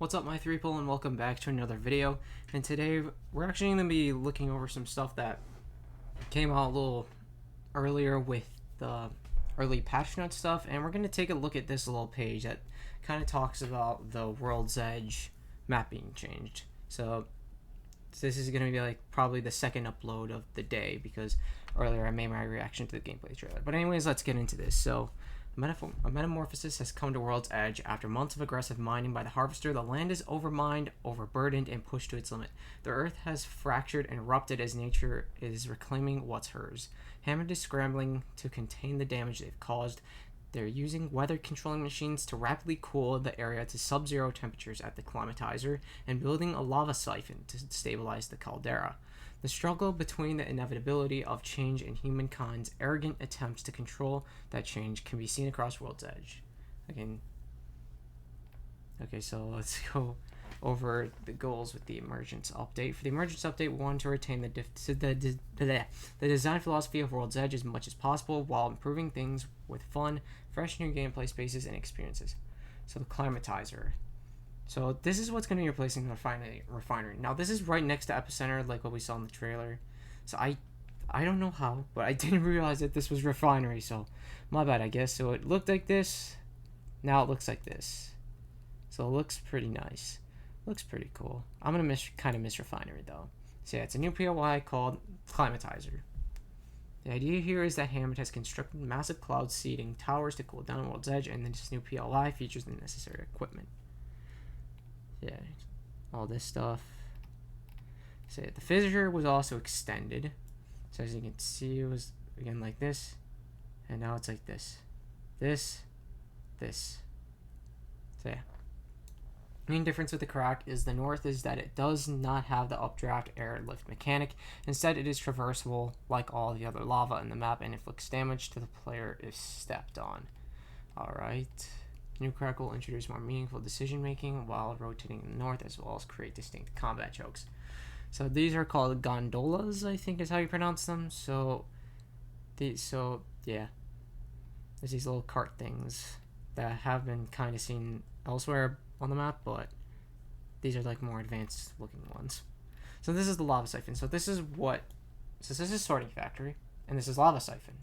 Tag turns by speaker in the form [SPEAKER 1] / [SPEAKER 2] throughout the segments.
[SPEAKER 1] What's up, my three people, and welcome back to another video. And today we're actually going to be looking over some stuff that came out a little earlier with the early patch note stuff, and we're going to take a look at this little page that kind of talks about the World's Edge map being changed. So this is going to be like probably the second upload of the day, because earlier I made my reaction to the gameplay trailer. But anyways, let's get into this. So a metamorphosis has come to World's Edge. After months of aggressive mining by the Harvester, the land is overmined, overburdened, and pushed to its limit. The earth has fractured and erupted as nature is reclaiming what's hers. Hammond is scrambling to contain the damage they've caused. They're using weather-controlling machines to rapidly cool the area to sub-zero temperatures at the climatizer and building a lava siphon to stabilize the caldera. The struggle between the inevitability of change and humankind's arrogant attempts to control that change can be seen across World's Edge. Again, okay, so let's go over the goals with the Emergence update. For the Emergence update, we want to retain the design philosophy of World's Edge as much as possible while improving things with fun, fresh new gameplay spaces, and experiences. So the climatizer. So this is what's going to be replacing the refinery. Now this is right next to Epicenter, like what we saw in the trailer. So I don't know how, but I didn't realize that this was refinery, so my bad, I guess. So it looked like this. Now it looks like this. So it looks pretty nice. Looks pretty cool. I'm going to kind of miss refinery though. So yeah, it's a new POI called Climatizer. The idea here is that Hammond has constructed massive cloud seeding towers to cool down World's Edge, and then this new POI features the necessary equipment. Yeah, all this stuff. So the fissure was also extended. So as you can see, it was again like this, and now it's like this. This. So yeah. Main difference with the crack is the north is that it does not have the updraft airlift mechanic. Instead, it is traversable like all the other lava in the map and inflicts damage to the player if stepped on. Alright. New crack will introduce more meaningful decision making while rotating in the north, as well as create distinct combat chokes. So these are called gondolas, I think is how you pronounce them. So yeah. There's these little cart things that have been kind of seen elsewhere on the map, but these are like more advanced looking ones. So this is the lava siphon. So this is sorting factory, and this is lava siphon.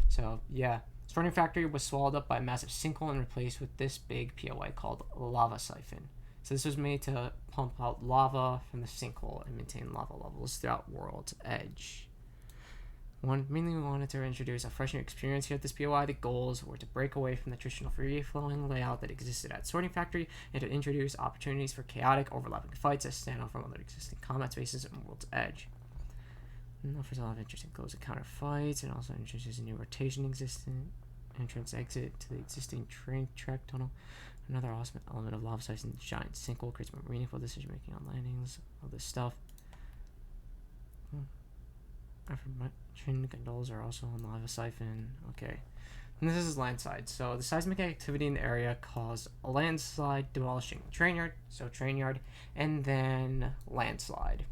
[SPEAKER 1] So yeah, sorting factory was swallowed up by a massive sinkhole and replaced with this big POI called lava siphon. So this was made to pump out lava from the sinkhole and maintain lava levels throughout World's Edge. Mainly we wanted to introduce a fresh new experience here at this POI. The goals were to break away from the traditional free-flowing layout that existed at Sorting Factory and to introduce opportunities for chaotic, overlapping fights that stand out from other existing combat spaces in World's Edge. And offers a lot of interesting close encounter fights, and also introduces a new rotation entrance exit to the existing train track tunnel. Another awesome element of lava siphon, the giant sinkhole creates more meaningful decision making on landings. All this stuff. Train gondolas are also on lava siphon. Okay. And this is landside. So the seismic activity in the area caused a landslide, demolishing the train yard. So train yard, and then landslide.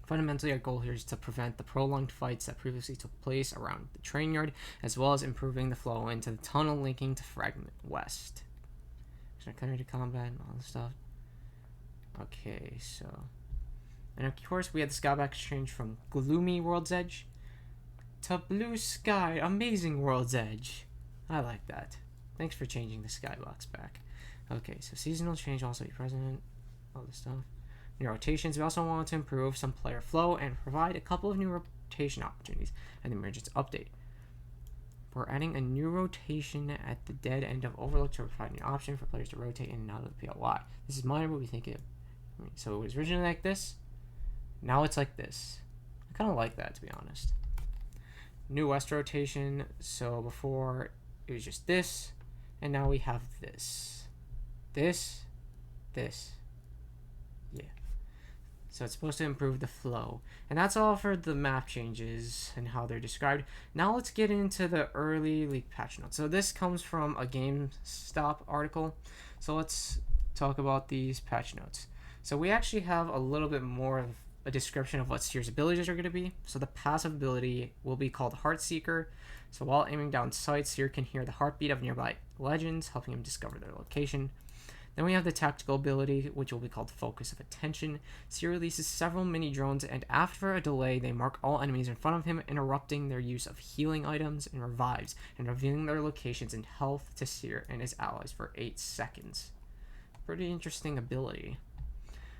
[SPEAKER 1] Fundamentally, our goal here is to prevent the prolonged fights that previously took place around the train yard, as well as improving the flow into the tunnel linking to Fragment West. So clarity to combat and all this stuff. Okay, so. And of course, we had the skybox exchange from gloomy World's Edge to blue sky, amazing World's Edge. I like that. Thanks for changing the skybox back. Okay, so seasonal change also be present. All this stuff. New rotations. We also wanted to improve some player flow and provide a couple of new rotation opportunities in the Emergence update. We're adding a new rotation at the dead end of Overlook to provide an option for players to rotate in and out of the POI. This is minor, but we think it. So it was originally like this. Now it's like this. I kind of like that, to be honest. New west rotation. So before it was just this, and now we have this. This. Yeah. So it's supposed to improve the flow. And that's all for the map changes and how they're described. Now let's get into the early leak patch notes. So this comes from a Gamestop article. So let's talk about these patch notes. So we actually have a little bit more of a description of what Seer's abilities are going to be. So the passive ability will be called Heart Seeker. So while aiming down sights, Seer can hear the heartbeat of nearby legends, helping him discover their location. Then we have the tactical ability, which will be called Focus of Attention. Seer releases several mini drones, and after a delay, they mark all enemies in front of him, interrupting their use of healing items and revives, and revealing their locations and health to Seer and his allies for 8 seconds. Pretty interesting ability.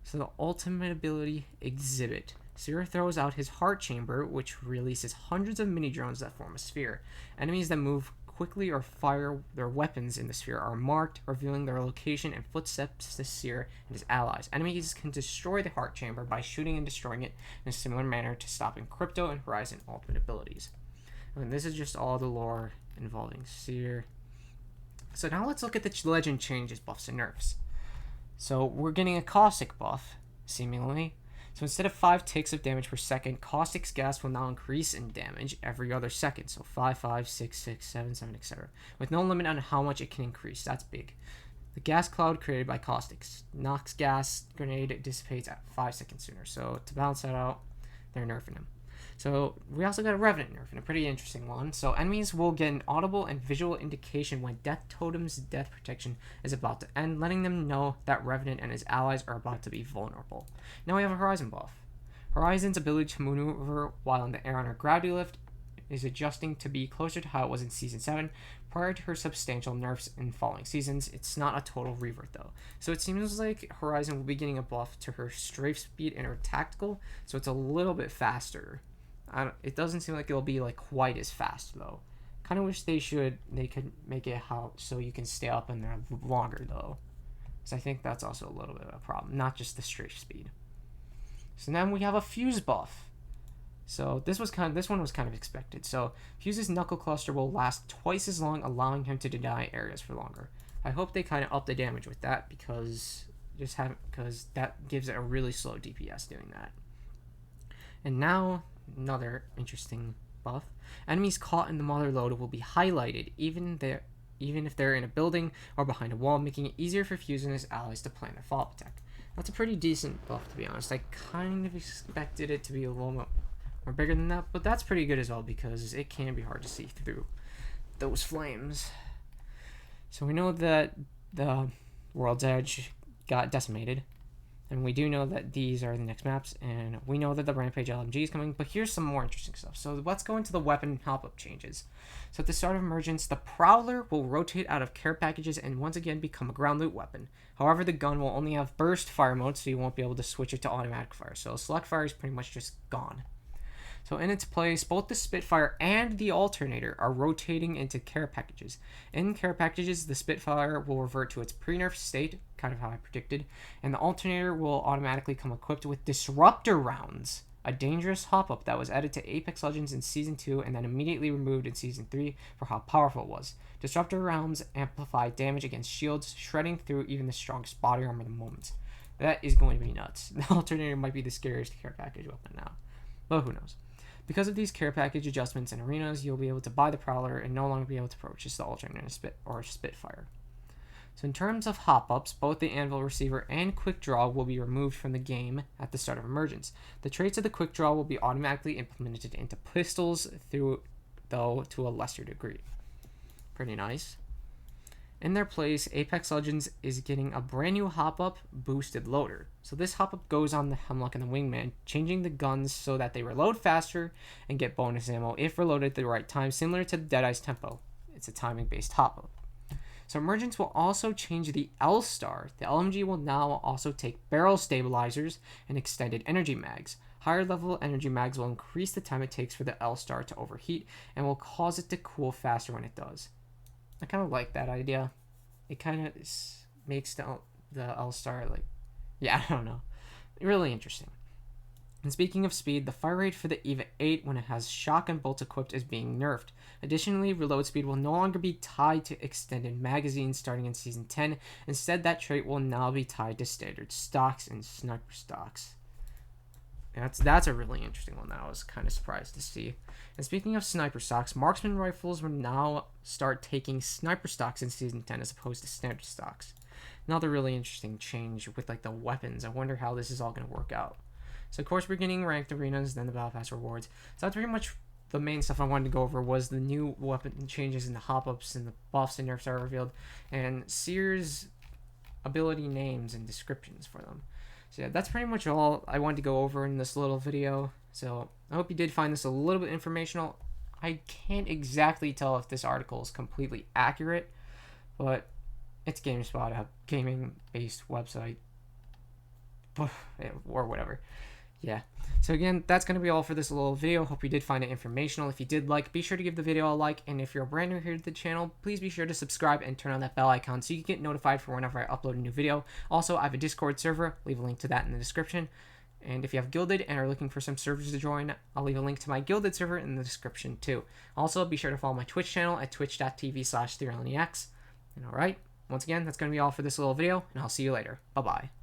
[SPEAKER 1] So the ultimate ability, Exhibit. Seer throws out his heart chamber, which releases hundreds of mini drones that form a sphere. Enemies that move quickly or fire their weapons in the sphere are marked, revealing their location and footsteps to Seer and his allies. Enemies can destroy the heart chamber by shooting and destroying it in a similar manner to stopping Crypto and Horizon ultimate abilities. And this is just all the lore involving Seer. So now let's look at the legend changes, buffs, and nerfs. So we're getting a caustic buff, seemingly. So instead of 5 ticks of damage per second, caustic's gas will now increase in damage every other second. So 5, 5, 6, 6, 7, 7, etc. With no limit on how much it can increase. That's big. The gas cloud created by caustics. Knocks gas grenade dissipates at 5 seconds sooner. So to balance that out, they're nerfing him. So we also got a Revenant nerf, and a pretty interesting one. So enemies will get an audible and visual indication when Death Totem's death protection is about to end, letting them know that Revenant and his allies are about to be vulnerable. Now we have a Horizon buff. Horizon's ability to maneuver while in the air on her gravity lift is adjusting to be closer to how it was in Season 7 prior to her substantial nerfs in following seasons. It's not a total revert though. So it seems like Horizon will be getting a buff to her strafe speed and her tactical, so it's a little bit faster. It doesn't seem like it'll be like quite as fast though. Kind of wish they could make it how so you can stay up in there longer though, because I think that's also a little bit of a problem, not just the strafe speed. So then we have a Fuse buff. So this one was kind of expected. So Fuse's knuckle cluster will last twice as long, allowing him to deny areas for longer. I hope they kind of up the damage with that because that gives it a really slow DPS doing that. And now another interesting buff. Enemies caught in the mother load will be highlighted even if they're in a building or behind a wall, making it easier for Fuse and his allies to plan their follow-up attack. That's a pretty decent buff, to be honest. I kind of expected it to be a little more bigger than that, but that's pretty good as well because it can be hard to see through those flames. So we know that the World's Edge got decimated, and we do know that these are the next maps, and we know that the Rampage LMG is coming, but here's some more interesting stuff. So let's go into the weapon hop-up changes. So at the start of Emergence, the Prowler will rotate out of care packages and once again become a ground loot weapon. However, the gun will only have burst fire mode, so you won't be able to switch it to automatic fire. So select fire is pretty much just gone. So in its place, both the Spitfire and the Alternator are rotating into care packages. In care packages, the Spitfire will revert to its pre-nerf state, kind of how I predicted, and the Alternator will automatically come equipped with Disruptor rounds, a dangerous hop-up that was added to Apex Legends in Season 2 and then immediately removed in Season 3 for how powerful it was. Disruptor rounds amplify damage against shields, shredding through even the strongest body armor at the moment. That is going to be nuts. The Alternator might be the scariest care package weapon now, but who knows. Because of these care package adjustments in arenas, you'll be able to buy the Prowler and no longer be able to purchase the Alternator or Spitfire. So in terms of hop-ups, both the Anvil Receiver and Quick Draw will be removed from the game at the start of Emergence. The traits of the Quick Draw will be automatically implemented into pistols, though to a lesser degree. Pretty nice. In their place, Apex Legends is getting a brand new hop-up, Boosted Loader. So this hop-up goes on the Hemlock and the Wingman, changing the guns so that they reload faster and get bonus ammo if reloaded at the right time, similar to the Deadeye's Tempo. It's a timing-based hop-up. So Emergence will also change the L-Star. The LMG will now also take barrel stabilizers and extended energy mags. Higher level energy mags will increase the time it takes for the L-Star to overheat and will cause it to cool faster when it does. I kind of like that idea. It kind of makes the L-Star I don't know. Really interesting. And speaking of speed, the fire rate for the EVA 8 when it has shotgun bolts equipped is being nerfed. Additionally, reload speed will no longer be tied to extended magazines starting in Season 10. Instead, that trait will now be tied to standard stocks and sniper stocks. That's a really interesting one that I was kind of surprised to see. And speaking of sniper stocks, marksman rifles will now start taking sniper stocks in Season 10 as opposed to standard stocks. Another really interesting change with the weapons. I wonder how this is all going to work out. So of course we're getting ranked arenas, then the Battle Pass rewards. So that's pretty much the main stuff I wanted to go over was the new weapon changes and the hop-ups and the buffs and nerfs are revealed. And Seer's ability names and descriptions for them. So yeah, that's pretty much all I wanted to go over in this little video. So I hope you did find this a little bit informational. I can't exactly tell if this article is completely accurate, but it's Gamespot, a gaming-based website, or whatever. Yeah. So again, that's going to be all for this little video. Hope you did find it informational. If you did like, be sure to give the video a like. And if you're brand new here to the channel, please be sure to subscribe and turn on that bell icon so you can get notified for whenever I upload a new video. Also, I have a Discord server. Leave a link to that in the description. And if you have Guilded and are looking for some servers to join, I'll leave a link to my Guilded server in the description too. Also, be sure to follow my Twitch channel at twitch.tv/3LNEX. And alright, once again, that's going to be all for this little video, and I'll see you later. Bye-bye.